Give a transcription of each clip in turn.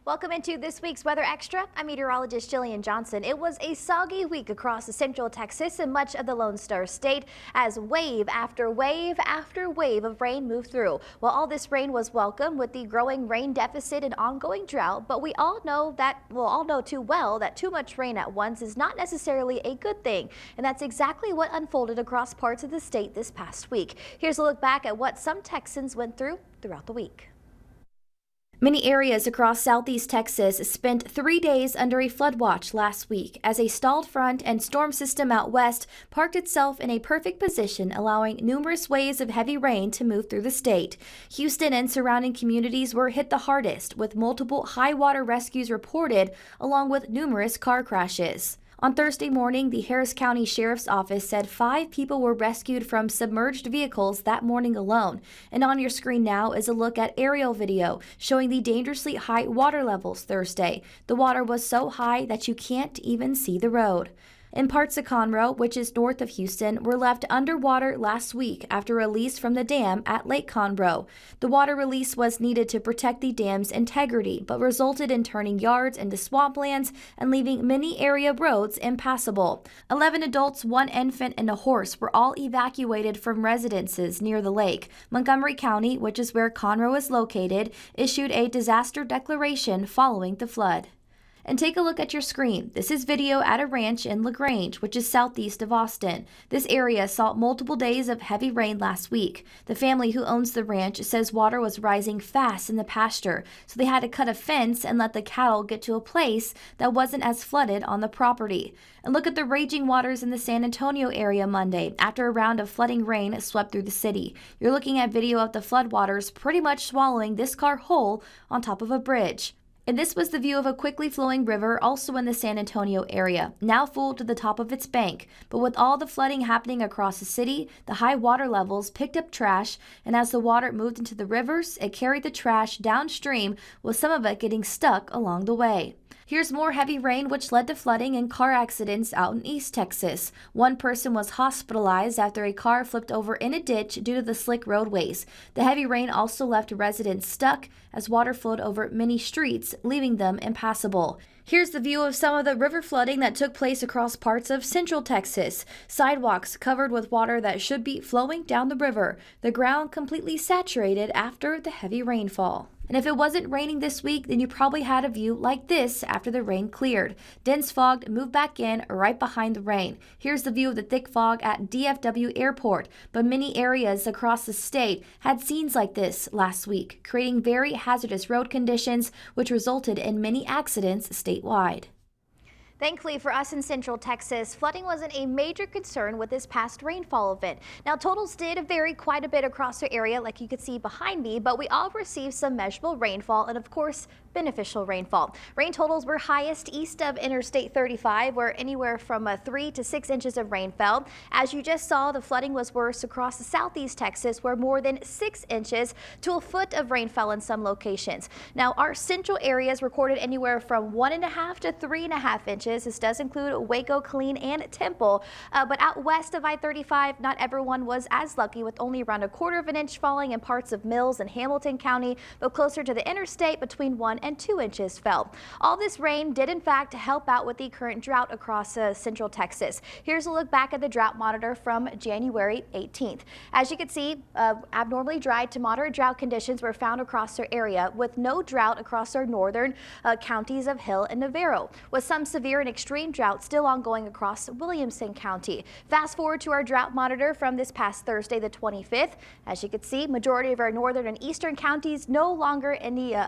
Welcome into this week's Weather Extra. I'm meteorologist Jillian Johnson. It was a soggy week across central Texas and much of the Lone Star State as wave after wave after wave of rain moved through. Well, all this rain was welcome with the growing rain deficit and ongoing drought, but we all know too well that too much rain at once is not necessarily a good thing. And that's exactly what unfolded across parts of the state this past week. Here's a look back at what some Texans went through throughout the week. Many areas across southeast Texas spent 3 days under a flood watch last week as a stalled front and storm system out west parked itself in a perfect position, allowing numerous waves of heavy rain to move through the state. Houston and surrounding communities were hit the hardest, with multiple high water rescues reported, along with numerous car crashes. On Thursday morning, the Harris County Sheriff's Office said 5 people were rescued from submerged vehicles that morning alone. And on your screen now is a look at aerial video showing the dangerously high water levels Thursday. The water was so high that you can't even see the road. And parts of Conroe, which is north of Houston, were left underwater last week after release from the dam at Lake Conroe. The water release was needed to protect the dam's integrity, but resulted in turning yards into swamplands and leaving many area roads impassable. 11 adults, 1 infant, and a horse were all evacuated from residences near the lake. Montgomery County, which is where Conroe is located, issued a disaster declaration following the flood. And take a look at your screen. This is video at a ranch in LaGrange, which is southeast of Austin. This area saw multiple days of heavy rain last week. The family who owns the ranch says water was rising fast in the pasture, so they had to cut a fence and let the cattle get to a place that wasn't as flooded on the property. And look at the raging waters in the San Antonio area Monday after a round of flooding rain swept through the city. You're looking at video of the floodwaters pretty much swallowing this car whole on top of a bridge. And this was the view of a quickly flowing river also in the San Antonio area, now full to the top of its bank. But with all the flooding happening across the city, the high water levels picked up trash, and as the water moved into the rivers, it carried the trash downstream, with some of it getting stuck along the way. Here's more heavy rain which led to flooding and car accidents out in East Texas. 1 person was hospitalized after a car flipped over in a ditch due to the slick roadways. The heavy rain also left residents stuck as water flowed over many streets, leaving them impassable. Here's the view of some of the river flooding that took place across parts of central Texas. Sidewalks covered with water that should be flowing down the river. The ground completely saturated after the heavy rainfall. And if it wasn't raining this week, then you probably had a view like this after the rain cleared. Dense fog moved back in right behind the rain. Here's the view of the thick fog at DFW Airport, but many areas across the state had scenes like this last week, creating very hazardous road conditions, which resulted in many accidents statewide. Thankfully for us in central Texas, flooding wasn't a major concern with this past rainfall event. Now, totals did vary quite a bit across the area, like you could see behind me, but we all received some measurable rainfall and, of course, beneficial rainfall. Rain totals were highest east of Interstate 35, where anywhere from 3 to 6 inches of rain fell. As you just saw, the flooding was worse across the southeast Texas, where more than 6 inches to a foot of rain fell in some locations. Now, our central areas recorded anywhere from 1.5 to 3.5 inches. This does include Waco, Killeen, and Temple, but out west of I-35, not everyone was as lucky, with only around 1/4 inch falling in parts of Mills and Hamilton County, but closer to the interstate, between 1 and 2 inches fell. All this rain did in fact help out with the current drought across central Texas. Here's a look back at the drought monitor from January 18th. As you can see, abnormally dry to moderate drought conditions were found across our area, with no drought across our northern counties of Hill and Navarro, with some severe and extreme drought still ongoing across Williamson County. Fast forward to our drought monitor from this past Thursday, the 25th. As you can see, majority of our northern and eastern counties no longer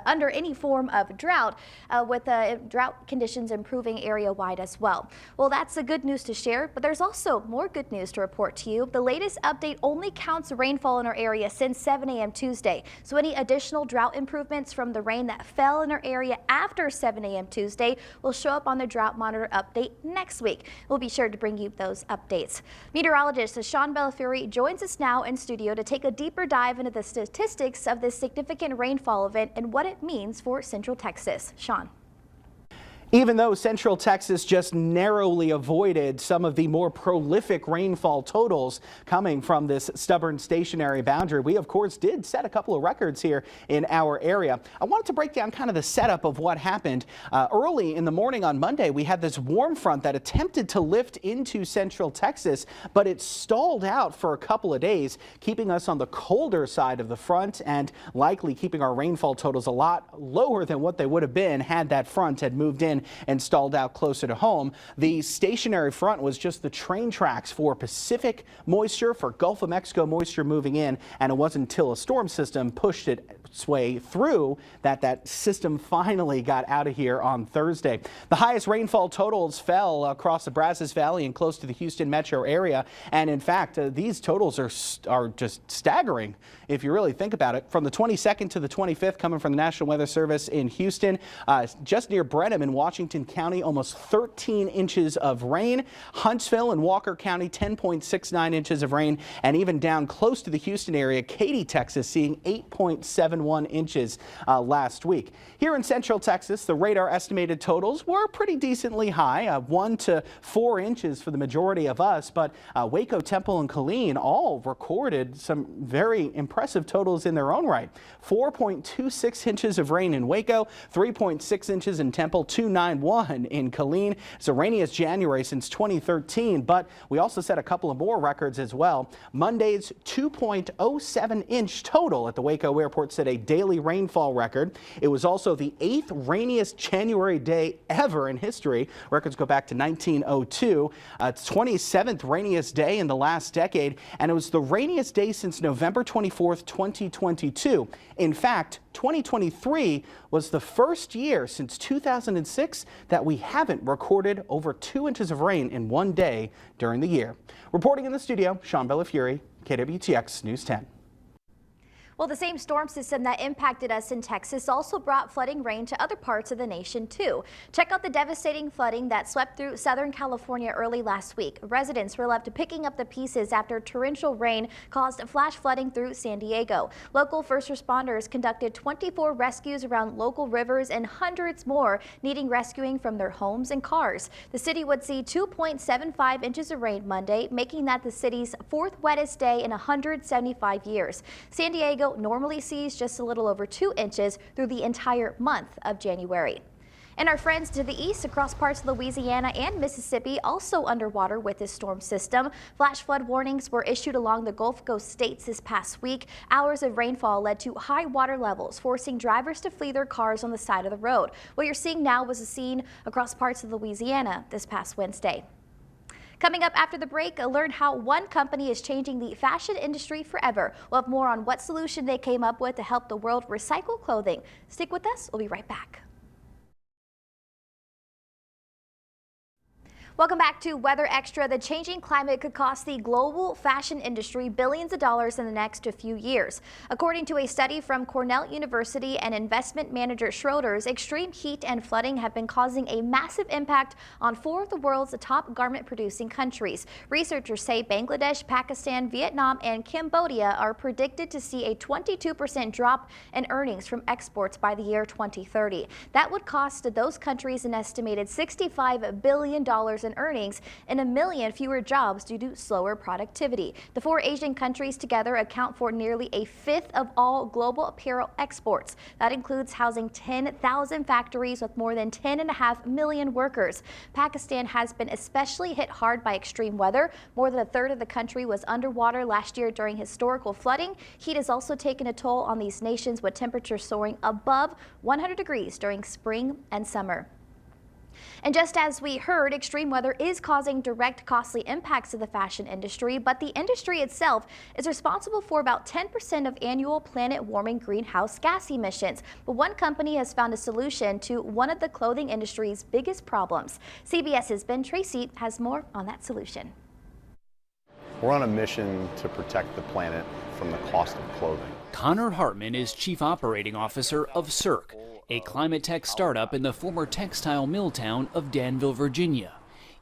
under any form of drought, with drought conditions improving area-wide as well. Well, that's the good news to share, but there's also more good news to report to you. The latest update only counts rainfall in our area since 7 a.m. Tuesday, so any additional drought improvements from the rain that fell in our area after 7 a.m. Tuesday will show up on the drought monitor update next week. We'll be sure to bring you those updates. Meteorologist Sean Bellafury joins us now in studio to take a deeper dive into the statistics of this significant rainfall event and what it means for central Texas. Sean. Even though Central Texas just narrowly avoided some of the more prolific rainfall totals coming from this stubborn stationary boundary, we of course did set a couple of records here in our area. I wanted to break down kind of the setup of what happened. Early in the morning on Monday, we had this warm front that attempted to lift into Central Texas, but it stalled out for a couple of days, keeping us on the colder side of the front and likely keeping our rainfall totals a lot lower than what they would have been had that front had moved in and stalled out closer to home. The stationary front was just the train tracks for Pacific moisture, for Gulf of Mexico moisture moving in, and it wasn't until a storm system pushed its way through that system finally got out of here on Thursday. The highest rainfall totals fell across the Brazos Valley and close to the Houston metro area, and in fact these totals are just staggering if you really think about it. From the 22nd to the 25th, coming from the National Weather Service in Houston, just near Brenham in Washington County, almost 13 inches of rain. Huntsville and Walker County, 10.69 inches of rain, and even down close to the Houston area, Katy, Texas, seeing 8.71 inches last week. Here in Central Texas, the radar estimated totals were pretty decently high, 1 to 4 inches for the majority of us, but Waco, Temple, and Killeen all recorded some very impressive totals in their own right. 4.26 inches of rain in Waco, 3.6 inches in Temple, 2.91 in Killeen. It's the rainiest January since 2013, but we also set a couple of more records as well. Monday's 2.07 inch total at the Waco airport set a daily rainfall record. It was also the 8th rainiest January day ever in history. Records go back to 1902. It's 27th rainiest day in the last decade, and it was the rainiest day since November 24th, 2022. In fact, 2023 was the first year since 2006 that we haven't recorded over 2 inches of rain in one day during the year. Reporting in the studio, Sean Bellafury, KWTX News 10. Well, the same storm system that impacted us in Texas also brought flooding rain to other parts of the nation, too. Check out the devastating flooding that swept through Southern California early last week. Residents were left picking up the pieces after torrential rain caused flash flooding through San Diego. Local first responders conducted 24 rescues around local rivers and hundreds more needing rescuing from their homes and cars. The city would see 2.75 inches of rain Monday, making that the city's 4th wettest day in 175 years. San Diego normally sees just a little over 2 inches through the entire month of January. And our friends to the east across parts of Louisiana and Mississippi also underwater with this storm system. Flash flood warnings were issued along the Gulf Coast states this past week. Hours of rainfall led to high water levels, forcing drivers to flee their cars on the side of the road. What you're seeing now was a scene across parts of Louisiana this past Wednesday. Coming up after the break, learn how one company is changing the fashion industry forever. We'll have more on what solution they came up with to help the world recycle clothing. Stick with us. We'll be right back. Welcome back to Weather Extra. The changing climate could cost the global fashion industry billions of dollars in the next few years. According to a study from Cornell University and investment manager Schroders, extreme heat and flooding have been causing a massive impact on 4 of the world's top garment-producing countries. Researchers say Bangladesh, Pakistan, Vietnam, and Cambodia are predicted to see a 22% drop in earnings from exports by the year 2030. That would cost those countries an estimated $65 billion in earnings and 1 million fewer jobs due to slower productivity. The 4 Asian countries together account for nearly a 1/5 of all global apparel exports. That includes housing 10,000 factories with more than 10.5 million workers. Pakistan has been especially hit hard by extreme weather. More than 1/3 of the country was underwater last year during historical flooding. Heat has also taken a toll on these nations, with temperatures soaring above 100 degrees during spring and summer. And just as we heard, extreme weather is causing direct costly impacts to the fashion industry, but the industry itself is responsible for about 10% of annual planet-warming greenhouse gas emissions. But one company has found a solution to one of the clothing industry's biggest problems. CBS's Ben Tracy has more on that solution. We're on a mission to protect the planet from the cost of clothing. Connor Hartman is Chief Operating Officer of Cirque, a climate tech startup in the former textile mill town of Danville, Virginia.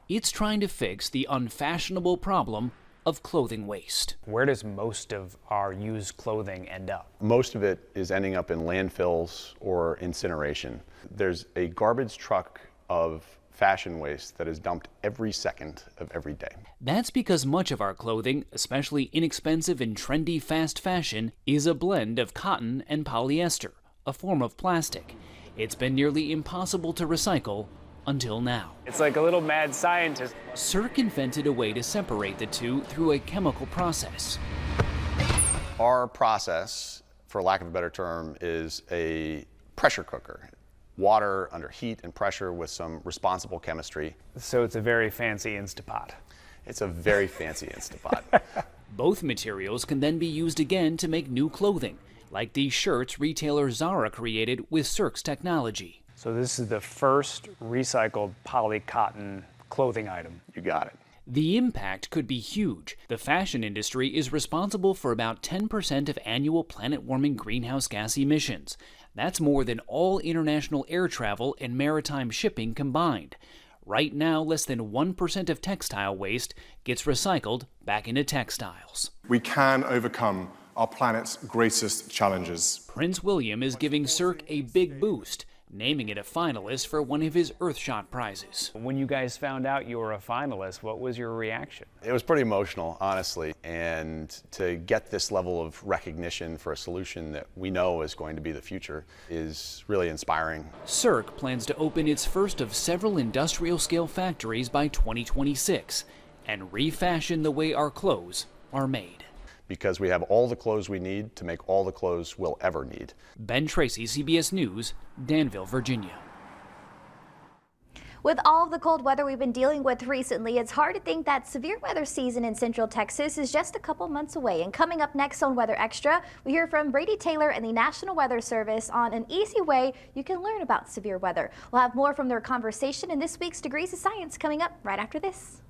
It's trying to fix the unfashionable problem of clothing waste. Where does most of our used clothing end up? Most of it is ending up in landfills or incineration. There's a garbage truck of fashion waste that is dumped every second of every day. That's because much of our clothing, especially inexpensive and trendy fast fashion, is a blend of cotton and polyester, a form of plastic. It's been nearly impossible to recycle until now. It's like a little mad scientist. Cirque invented a way to separate the two through a chemical process. Our process, for lack of a better term, is a pressure cooker. Water under heat and pressure with some responsible chemistry. So it's a very fancy Instapot. It's a very fancy Instapot. Both materials can then be used again to make new clothing, like these shirts retailer Xtra created with Cirque's technology. So this is the first recycled polycotton clothing item. You got it. The impact could be huge. The fashion industry is responsible for about 10% of annual planet-warming greenhouse gas emissions. That's more than all international air travel and maritime shipping combined. Right now, less than 1% of textile waste gets recycled back into textiles. We can overcome our planet's greatest challenges. Prince William is giving Cirque a big boost, naming it a finalist for one of his Earthshot prizes. When you guys found out you were a finalist, what was your reaction? It was pretty emotional, honestly, and to get this level of recognition for a solution that we know is going to be the future is really inspiring. Cirque plans to open its first of several industrial-scale factories by 2026 and refashion the way our clothes are made. Because we have all the clothes we need to make all the clothes we'll ever need. Ben Tracy, CBS News, Danville, Virginia. With all of the cold weather we've been dealing with recently, it's hard to think that severe weather season in Central Texas is just a couple months away. And coming up next on Weather Extra, we hear from Brady Taylor and the National Weather Service on an easy way you can learn about severe weather. We'll have more from their conversation in this week's Degrees of Science coming up right after this.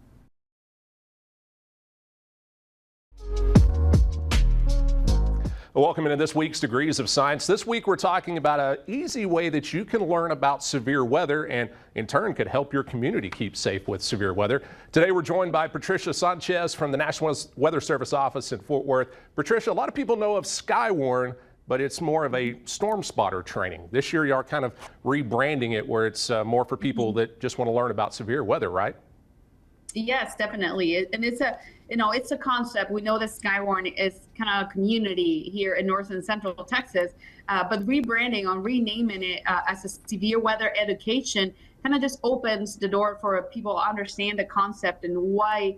Welcome into this week's Degrees of Science. This week we're talking about an easy way that you can learn about severe weather and in turn could help your community keep safe with severe weather. Today we're joined by Patricia Sanchez from the National Weather Service office in Fort Worth. Patricia, a lot of people know of Skywarn, but it's more of a storm spotter training. This year you are kind of rebranding it where it's more for people that just want to learn about severe weather, right? Yes, definitely. And it's a concept. We know that Skywarn is kind of a community here in North and Central Texas, but rebranding on renaming it as a severe weather education kind of just opens the door for people to understand the concept and why,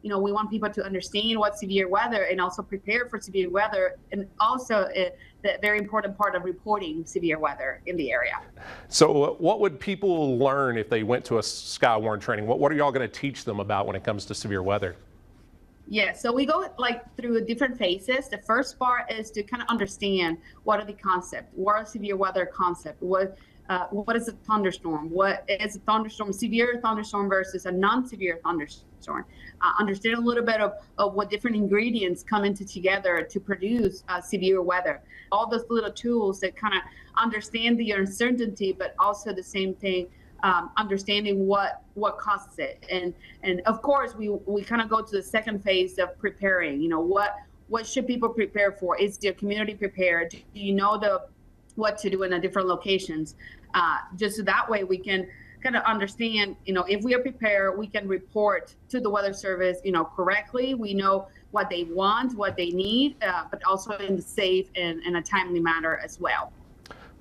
we want people to understand what severe weather and also prepare for severe weather, and also the very important part of reporting severe weather in the area. So what would people learn if they went to a Skywarn training? What are y'all going to teach them about when it comes to severe weather? Yeah, so we go through different phases. The first part is to kind of understand what are the concepts, what are severe weather concept, what is a thunderstorm, what is a thunderstorm, severe thunderstorm versus a non-severe thunderstorm. Understand a little bit of what different ingredients come into together to produce severe weather. All those little tools that kind of understand the uncertainty, but also the same thing, understanding what causes it. And of course, we kind of go to the second phase of preparing. What should people prepare for? Is their community prepared? Do you know what to do in the different locations? Just so that way we can kind of understand, if we are prepared, we can report to the Weather Service, correctly. We know what they want, what they need, but also in a safe and in a timely manner as well.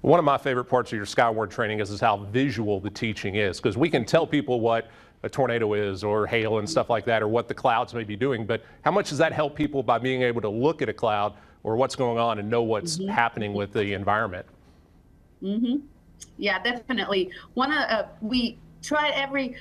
One of my favorite parts of your Skywarn training is how visual the teaching is, because we can tell people what a tornado is or hail and stuff like that, or what the clouds may be doing, but how much does that help people by being able to look at a cloud or what's going on and know what's happening with the environment? Yeah, definitely. We try every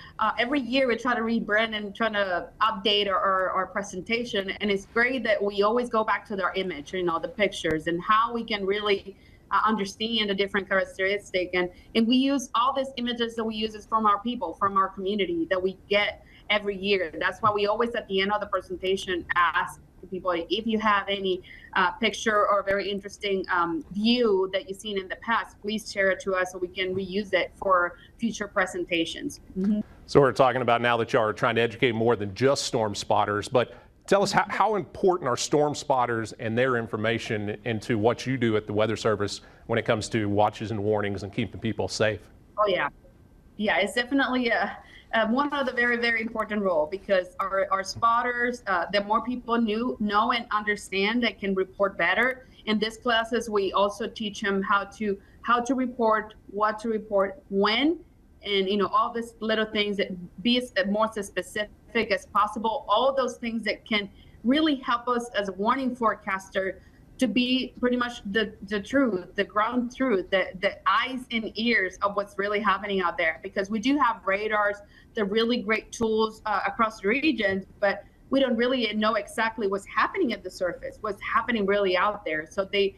year, we try to rebrand and try to update our presentation, and it's great that we always go back to our image, the pictures and how we can really understand the different characteristics, and we use all these images that we use is from our people, from our community that we get every year. That's why we always at the end of the presentation ask people if you have any picture or very interesting view that you've seen in the past, please share it to us so we can reuse it for future presentations. So we're talking about now that you are trying to educate more than just storm spotters, but tell us how important are storm spotters and their information into what you do at the Weather Service when it comes to watches and warnings and keeping people safe? Oh yeah. Yeah, it's definitely one of the very, very important role, because our spotters, the more people know and understand, that can report better. In these classes, we also teach them how to report, what to report, when, and all these little things, that be as more specific as possible. All those things that can really help us as a warning forecaster to be pretty much the truth, the ground truth, the eyes and ears of what's really happening out there. Because we do have radars, they're really great tools across the region, but we don't really know exactly what's happening at the surface, what's happening really out there. So they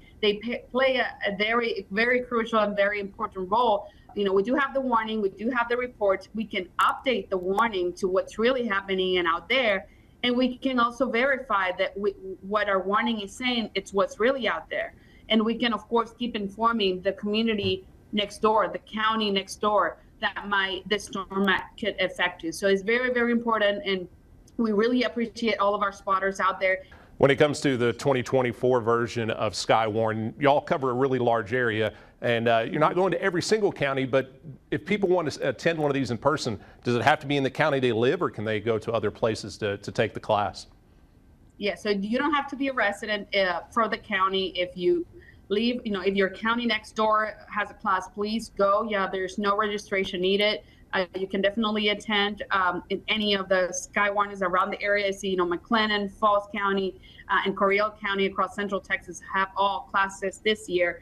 play a very, very crucial and very important role. We do have the warning, we do have the reports, we can update the warning to what's really happening and out there. And we can also verify that what our warning is saying, it's what's really out there. And we can, of course, keep informing the community next door, the county next door, that this storm could affect you. So it's very, very important. And we really appreciate all of our spotters out there. When it comes to the 2024 version of Skywarn, y'all cover a really large area, and you're not going to every single county, but if people want to attend one of these in person, does it have to be in the county they live, or can they go to other places to take the class? Yeah, so you don't have to be a resident for the county. If you leave, if your county next door has a class, please go. Yeah, there's no registration needed. You can definitely attend in any of the Skywarns around the area. I see, McLennan, Falls County, and Correo County across Central Texas have all classes this year.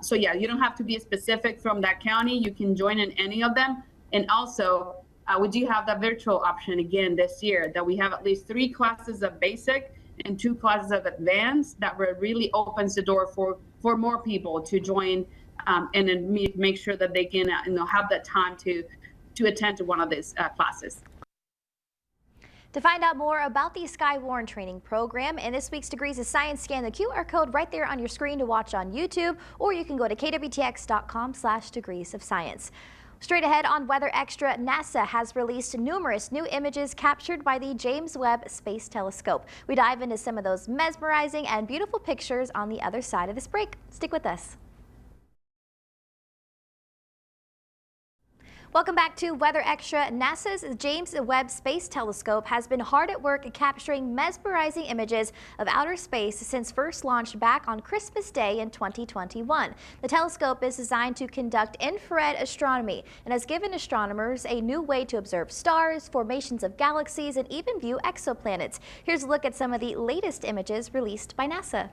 So yeah, you don't have to be specific from that county. You can join in any of them. And also, we do have that virtual option again this year, that we have at least 3 classes of basic and 2 classes of advanced, that really opens the door for more people to join and then make sure that they can have that time to attend to one of these classes. To find out more about the Skywarn training program and this week's Degrees of Science, scan the QR code right there on your screen to watch on YouTube, or you can go to KWTX.com/degrees of science. Straight ahead on Weather Extra, NASA has released numerous new images captured by the James Webb Space Telescope. We dive into some of those mesmerizing and beautiful pictures on the other side of this break. Stick with us. Welcome back to Weather Extra. NASA's James Webb Space Telescope has been hard at work capturing mesmerizing images of outer space since first launched back on Christmas Day in 2021. The telescope is designed to conduct infrared astronomy and has given astronomers a new way to observe stars, formations of galaxies, and even view exoplanets. Here's a look at some of the latest images released by NASA.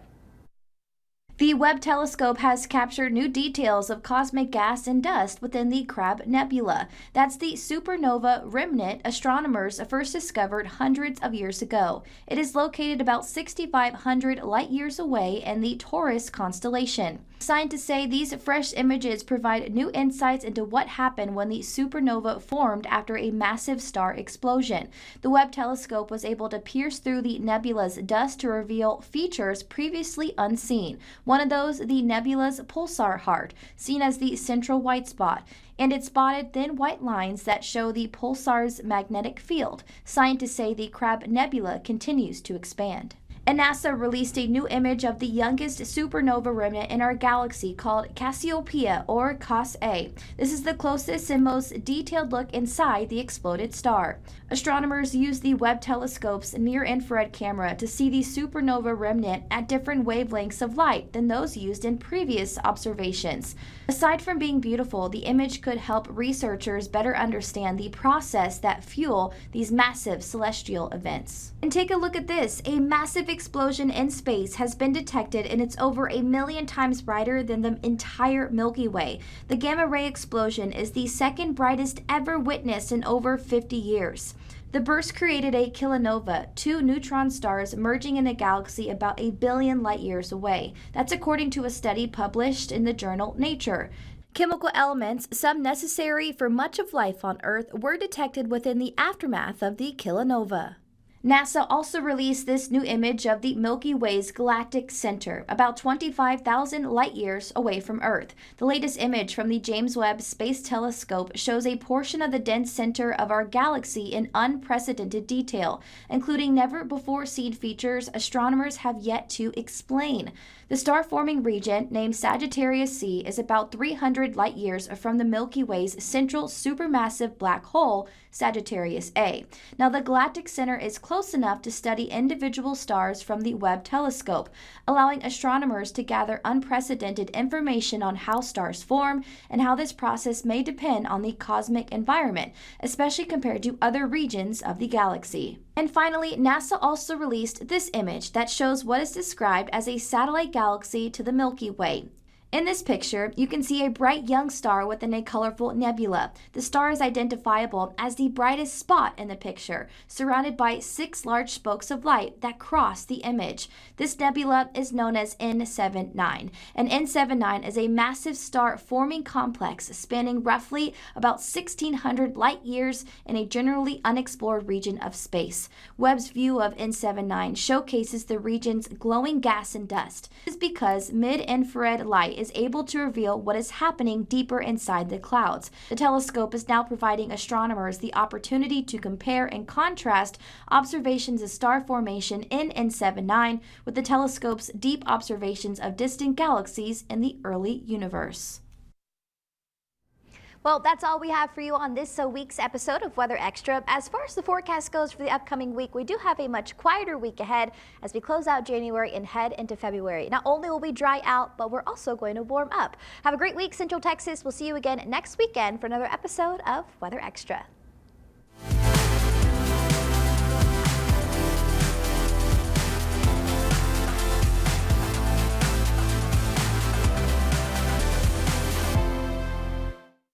The Webb telescope has captured new details of cosmic gas and dust within the Crab Nebula. That's the supernova remnant astronomers first discovered hundreds of years ago. It is located about 6,500 light years away in the Taurus constellation. Scientists say these fresh images provide new insights into what happened when the supernova formed after a massive star explosion. The Webb telescope was able to pierce through the nebula's dust to reveal features previously unseen. One of those, the nebula's pulsar heart, seen as the central white spot, and it spotted thin white lines that show the pulsar's magnetic field. Scientists say the Crab Nebula continues to expand. And NASA released a new image of the youngest supernova remnant in our galaxy called Cassiopeia, or Cas-A. This is the closest and most detailed look inside the exploded star. Astronomers used the Webb telescope's near-infrared camera to see the supernova remnant at different wavelengths of light than those used in previous observations. Aside from being beautiful, the image could help researchers better understand the process that fuel these massive celestial events. And take a look at this. A massive explosion in space has been detected, and it's over 1 million times brighter than the entire Milky Way. The gamma ray explosion is the second brightest ever witnessed in over 50 years. The burst created a kilonova, 2 neutron stars merging in a galaxy about 1 billion light years away. That's according to a study published in the journal Nature. Chemical elements, some necessary for much of life on Earth, were detected within the aftermath of the kilonova. NASA also released this new image of the Milky Way's galactic center, about 25,000 light years away from Earth. The latest image from the James Webb Space Telescope shows a portion of the dense center of our galaxy in unprecedented detail, including never-before-seen features astronomers have yet to explain. The star-forming region, named Sagittarius C, is about 300 light years from the Milky Way's central supermassive black hole, Sagittarius A. Now, the galactic center is close enough to study individual stars from the Webb telescope, allowing astronomers to gather unprecedented information on how stars form and how this process may depend on the cosmic environment, especially compared to other regions of the galaxy. And finally, NASA also released this image that shows what is described as a satellite galaxy to the Milky Way. In this picture, you can see a bright young star within a colorful nebula. The star is identifiable as the brightest spot in the picture, surrounded by 6 large spokes of light that cross the image. This nebula is known as N79, and N79 is a massive star-forming complex spanning roughly about 1,600 light years in a generally unexplored region of space. Webb's view of N79 showcases the region's glowing gas and dust. This is because mid-infrared light is able to reveal what is happening deeper inside the clouds. The telescope is now providing astronomers the opportunity to compare and contrast observations of star formation in N79 with the telescope's deep observations of distant galaxies in the early universe. Well, that's all we have for you on this week's episode of Weather Extra. As far as the forecast goes for the upcoming week, we do have a much quieter week ahead as we close out January and head into February. Not only will we dry out, but we're also going to warm up. Have a great week, Central Texas. We'll see you again next weekend for another episode of Weather Extra.